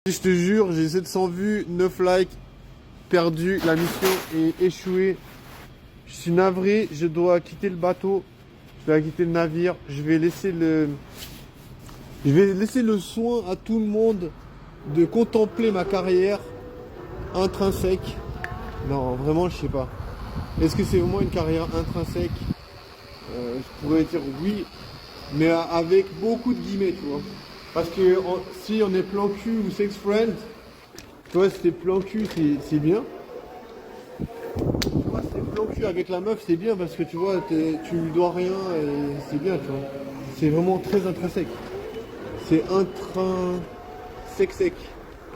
Je te jure, j'ai 700 vues, 9 likes, perdu, la mission est échouée. Je suis navré, je dois quitter le bateau, je dois quitter le navire. Je vais laisser le soin à tout le monde de contempler ma carrière intrinsèque. Non, vraiment, je sais pas. Est-ce que c'est vraiment une carrière intrinsèque? Je pourrais dire oui, mais avec beaucoup de guillemets, tu vois. Parce que si on est plan cul ou sex friend, tu vois, si t'es plan cul, c'est bien. Tu vois, si t'es plan cul avec la meuf, c'est bien parce que tu vois, tu lui dois rien et c'est bien, tu vois. C'est vraiment très intrinsèque. C'est intrinsèque.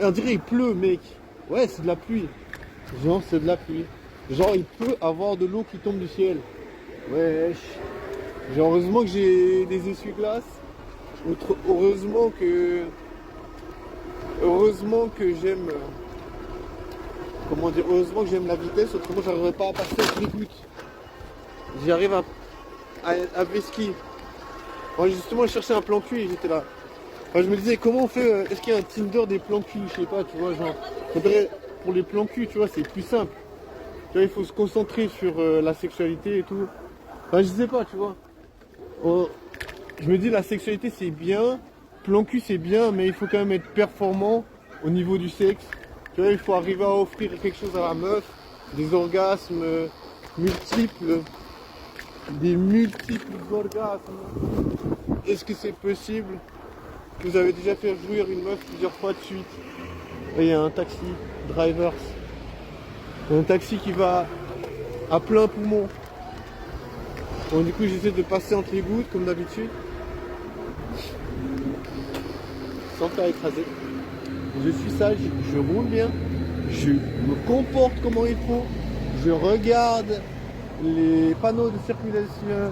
On dirait il pleut, mec. Ouais, c'est de la pluie. Genre, c'est de la pluie. Genre, il peut avoir de l'eau qui tombe du ciel. Wesh. Genre, heureusement que j'ai des essuie-glaces. Heureusement que j'aime. Comment dire? Heureusement que j'aime la vitesse, autrement j'arriverais pas à passer avec les gouttes. J'y arrive à Veski. Moi justement je cherchais un plan cul et j'étais là. Enfin, je me disais comment on fait. Est-ce qu'il y a un Tinder des plans cul? Je sais pas, tu vois, genre. Pour les plans cul, tu vois, c'est plus simple. Tu vois, il faut se concentrer sur la sexualité et tout. Enfin, je sais pas, tu vois. Je me dis la sexualité c'est bien, plan cul c'est bien, mais il faut quand même être performant au niveau du sexe. Tu vois, il faut arriver à offrir quelque chose à la meuf, des orgasmes multiples, des multiples orgasmes. Est-ce que c'est possible? Vous avez déjà fait jouir une meuf plusieurs fois de suite? Et il y a un taxi, drivers. Un taxi qui va à plein poumon. Bon, du coup j'essaie de passer entre les gouttes comme d'habitude. Sans faire écraser. Je suis sage, je roule bien, je me comporte comment il faut, je regarde les panneaux de circulation.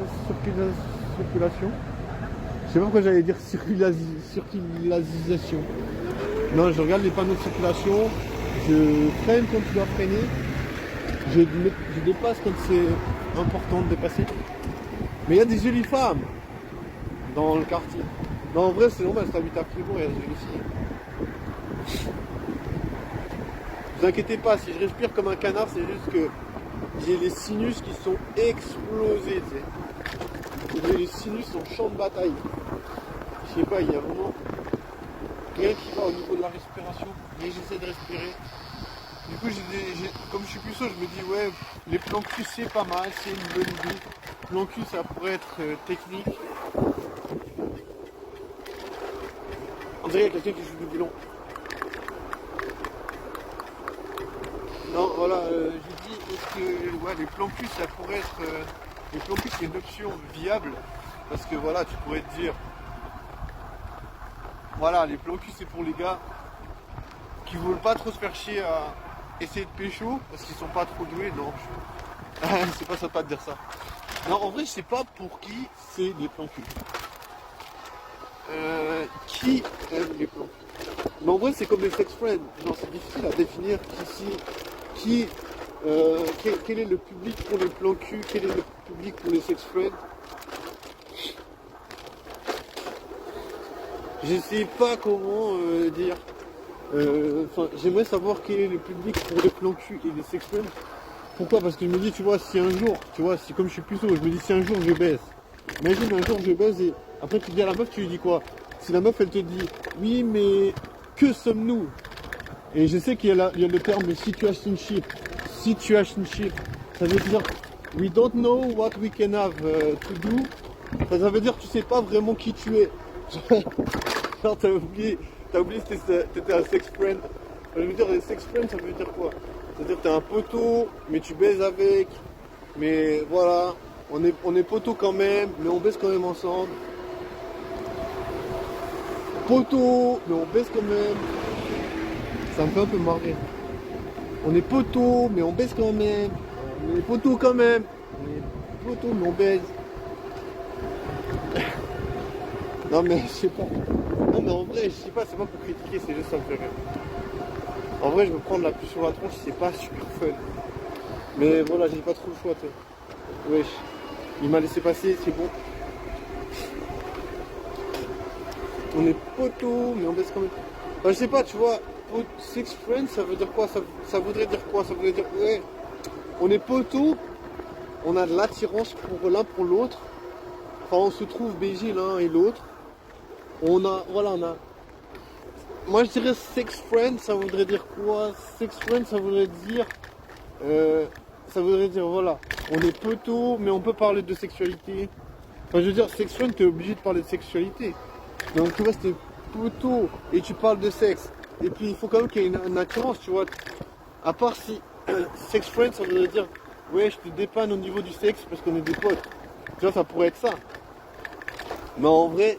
Je sais pas pourquoi j'allais dire circulation. Non, je regarde les panneaux de circulation, je freine quand tu dois freiner, je dépasse quand c'est important de dépasser. Mais il y a des jolies femmes dans le quartier. Non, en vrai, c'est normal, si t'habites à Fribourg, il y a des jolies filles. Ne vous inquiétez pas, si je respire comme un canard, c'est juste que j'ai les sinus qui sont explosés, tu sais. J'ai les sinus en champ de bataille. Je sais pas, il y a vraiment rien qui va au niveau de la respiration, mais j'essaie de respirer. Du coup, comme je suis puceau, je me dis, ouais, les plans cul, c'est pas mal, c'est une bonne idée. Plan cul, ça pourrait être technique. On dirait qu'il y a quelqu'un qui joue du violon. Non, voilà, j'ai dit, est-ce que ouais, les plans cul, ça pourrait être. Les plans cul, c'est une option viable. Parce que voilà, tu pourrais te dire. Voilà, les plans cul, c'est pour les gars qui veulent pas trop se faire chier à essayer de pécho. Parce qu'ils sont pas trop doués. Non, c'est pas sympa de dire ça. Non, en vrai, je sais pas pour qui c'est les plans cul. Qui aime les plans cul? Mais en vrai, c'est comme les sex friends. Genre, c'est difficile à définir quel est le public pour les plans cul, quel est le public pour les sex friends. Je sais pas comment dire. J'aimerais savoir quel est le public pour les plans cul et les sex friends. Pourquoi? Parce que je me dis, tu vois, si un jour, tu vois, si comme je suis puceau, je me dis si un jour je baise. Imagine un jour je baise et après tu dis à la meuf, tu lui dis quoi? Si la meuf elle te dit, oui mais que sommes-nous? Et je sais qu'il y a le terme situationship. Situationship. Ça veut dire we don't know what we can have to do. Enfin, ça veut dire tu sais pas vraiment qui tu es. Genre t'as oublié si t'étais un sex friend. Ça veut dire les sex friends, ça veut dire quoi? Ça veut dire que t'es un poteau, mais tu baises avec. Mais voilà, on est poteau quand même, mais on baise quand même ensemble. Poteau, mais on baise quand même. Ça me fait un peu marrer. On est poteau, mais on baise quand même. On est poteau quand même. On est poteau, mais on baise. Non mais je sais pas. Non mais en vrai, je sais pas, c'est pas pour critiquer, c'est juste ça me fait rire. En vrai, je me prendre la puce sur la tronche, c'est pas super fun. Mais voilà, j'ai pas trop le choix, toi. Wesh. Il m'a laissé passer, c'est bon. On est poteau, mais on baisse quand même. Enfin, je sais pas, tu vois, sex friend, ça veut dire quoi? Ça voudrait dire quoi? Ça voudrait dire, ouais, on est poteaux, on a de l'attirance pour l'un pour l'autre. Enfin, on se trouve BG l'un et l'autre. Moi, je dirais sex friend, ça voudrait dire quoi? Sex friend, euh, ça voudrait dire, voilà, on est poteaux, mais on peut parler de sexualité. Enfin, je veux dire, sex friend, t'es obligé de parler de sexualité. Donc, tu vois, c'était poteau et tu parles de sexe. Et puis, il faut quand même qu'il y ait une attirance, tu vois. À part si sex friend, ça voudrait dire, ouais, je te dépanne au niveau du sexe parce qu'on est des potes. Tu vois, ça pourrait être ça. Mais en vrai,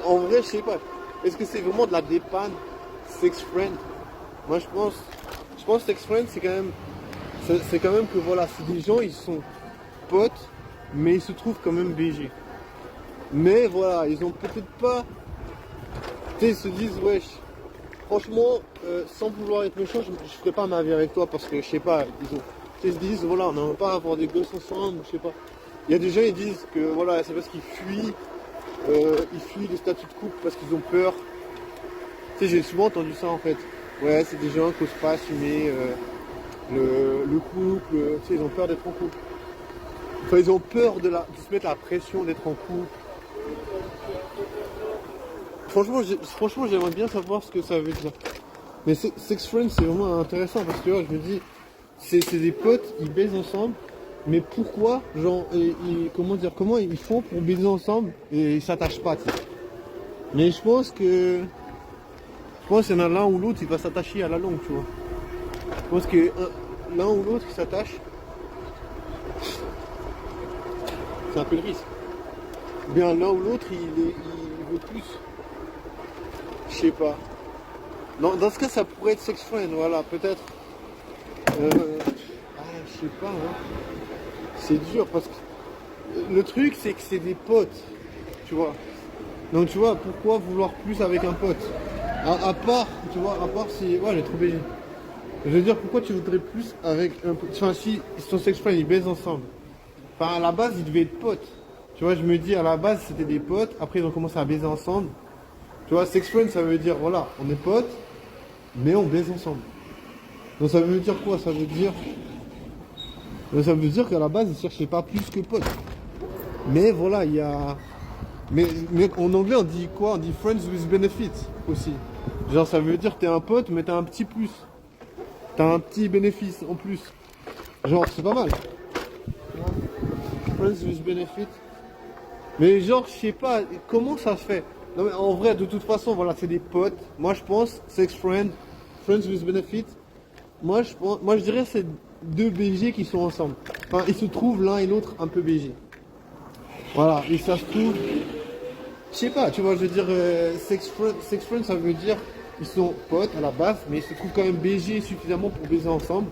je sais pas. Est-ce que c'est vraiment de la dépanne, sex friend? Moi, je pense sex friend, c'est quand même que voilà, c'est des gens, ils sont potes, mais ils se trouvent quand même BG. Mais voilà, ils ont peut-être pas, tu sais, ils se disent, wesh, franchement, sans vouloir être méchant, je ferai pas ma vie avec toi parce que je sais pas, ils se disent, voilà, on va pas avoir des gosses ensemble, je sais pas. Il y a des gens, ils disent que voilà, c'est parce qu'ils fuient le statut de couple parce qu'ils ont peur. Tu sais, j'ai souvent entendu ça en fait. Ouais, c'est des gens qui n'osent pas assumer le couple, tu sais, ils ont peur d'être en couple. Enfin, ils ont peur de se mettre la pression d'être en couple. Franchement, j'aimerais bien savoir ce que ça veut dire. Mais sex friend, c'est vraiment intéressant parce que ouais, je me dis, c'est des potes, ils baisent ensemble, mais pourquoi, genre, comment ils font pour baiser ensemble et ils s'attachent pas, tu sais. Mais je pense qu'il y en a l'un ou l'autre, il va s'attacher à la longue, tu vois. Je pense que l'un ou l'autre qui s'attache, c'est un peu le risque. Ou bien l'un ou l'autre, il veut plus. Je sais pas. Dans ce cas, ça pourrait être sex friend, voilà, peut-être. Je sais pas, hein. C'est dur parce que le truc, c'est que c'est des potes, tu vois. Donc, tu vois, pourquoi vouloir plus avec un pote? À part, tu vois, à part si. Ouais, j'ai trouvé. Je veux dire, pourquoi tu voudrais plus avec un pote? Enfin, si ils sont sex friends, ils baisent ensemble. Enfin, à la base, ils devaient être potes. Tu vois, je me dis, à la base, c'était des potes. Après, ils ont commencé à baiser ensemble. Tu vois, sex friend, ça veut dire, voilà, on est potes, mais on baise ensemble. Donc, ça veut dire quoi? Ça veut dire qu'à la base, ils cherchaient pas plus que potes. Mais voilà, il y a. Mais en anglais, on dit quoi? On dit friends with benefits aussi. Genre, ça veut dire que t'es un pote, mais t'as un petit plus. T'as un petit bénéfice en plus. Genre, c'est pas mal. Friends with benefits. Mais genre, je sais pas, comment ça se fait? Non, mais en vrai, de toute façon, voilà, c'est des potes. Moi, je pense, sex friend, friends with benefits. Moi, je dirais c'est deux BG qui sont ensemble. Enfin, ils se trouvent l'un et l'autre un peu BG. Voilà, et ça se trouve. Je sais pas, tu vois, je veux dire, sex friend, ça veut dire ils sont potes à la base, mais ils se trouvent quand même BG suffisamment pour baiser ensemble.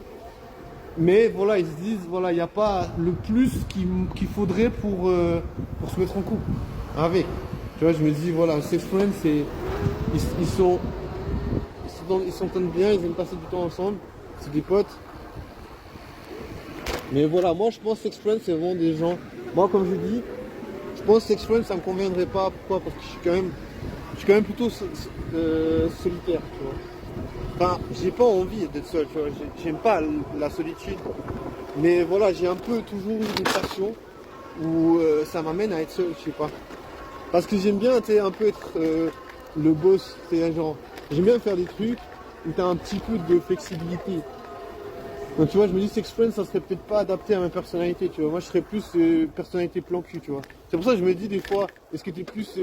Mais voilà, ils se disent, voilà, il n'y a pas le plus qu'il faudrait pour se mettre en couple avec. Tu vois, je me dis, voilà, sex friend, ils s'entendent bien, ils aiment passer du temps ensemble, c'est des potes. Mais voilà, moi je pense sex friend, c'est vraiment des gens. Moi, comme je dis, je pense sex friend, ça me conviendrait pas. Pourquoi? Parce que je suis quand même plutôt solitaire, tu vois. Enfin, j'ai pas envie d'être seul, tu vois. J'aime pas la solitude. Mais voilà, j'ai un peu toujours eu des passions où ça m'amène à être seul, je sais pas. Parce que j'aime bien, tu sais, un peu être le boss, c'est genre, j'aime bien faire des trucs où t'as un petit peu de flexibilité. Donc tu vois, je me dis sex friend, ça serait peut-être pas adapté à ma personnalité, tu vois. Moi, je serais plus personnalité plan cul, tu vois. C'est pour ça que je me dis des fois, est-ce que t'es plus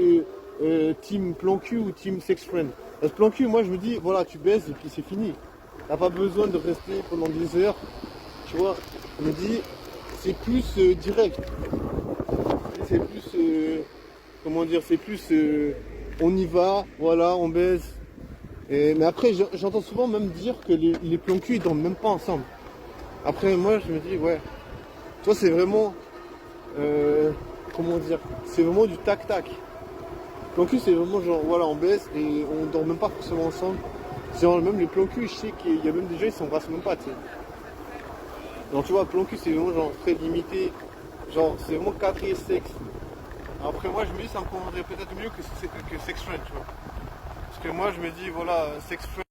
team plan cul ou team sex friend? Parce que plan cul, moi, je me dis, voilà, tu baises et puis c'est fini. T'as pas besoin de rester pendant des heures, tu vois. Je me dis, c'est plus direct. C'est plus, comment dire, c'est plus, on y va, voilà, on baise. Mais après, j'entends souvent même dire que les plans cul, ils dorment même pas ensemble. Après, moi, je me dis, ouais, toi, c'est vraiment, comment dire, c'est vraiment du tac-tac. Plan cul, c'est vraiment genre, voilà, on baisse et on dort même pas forcément ensemble. Genre, même les plans cul, je sais qu'il y a même des gens, ils s'embrassent même pas, tu sais. Donc, tu vois, plan cul, c'est vraiment genre très limité. Genre, c'est vraiment cadré sexe. Après, moi, je me dis, ça me conviendrait peut-être mieux que sex friend, tu vois. Parce que moi je me dis voilà, sex friend.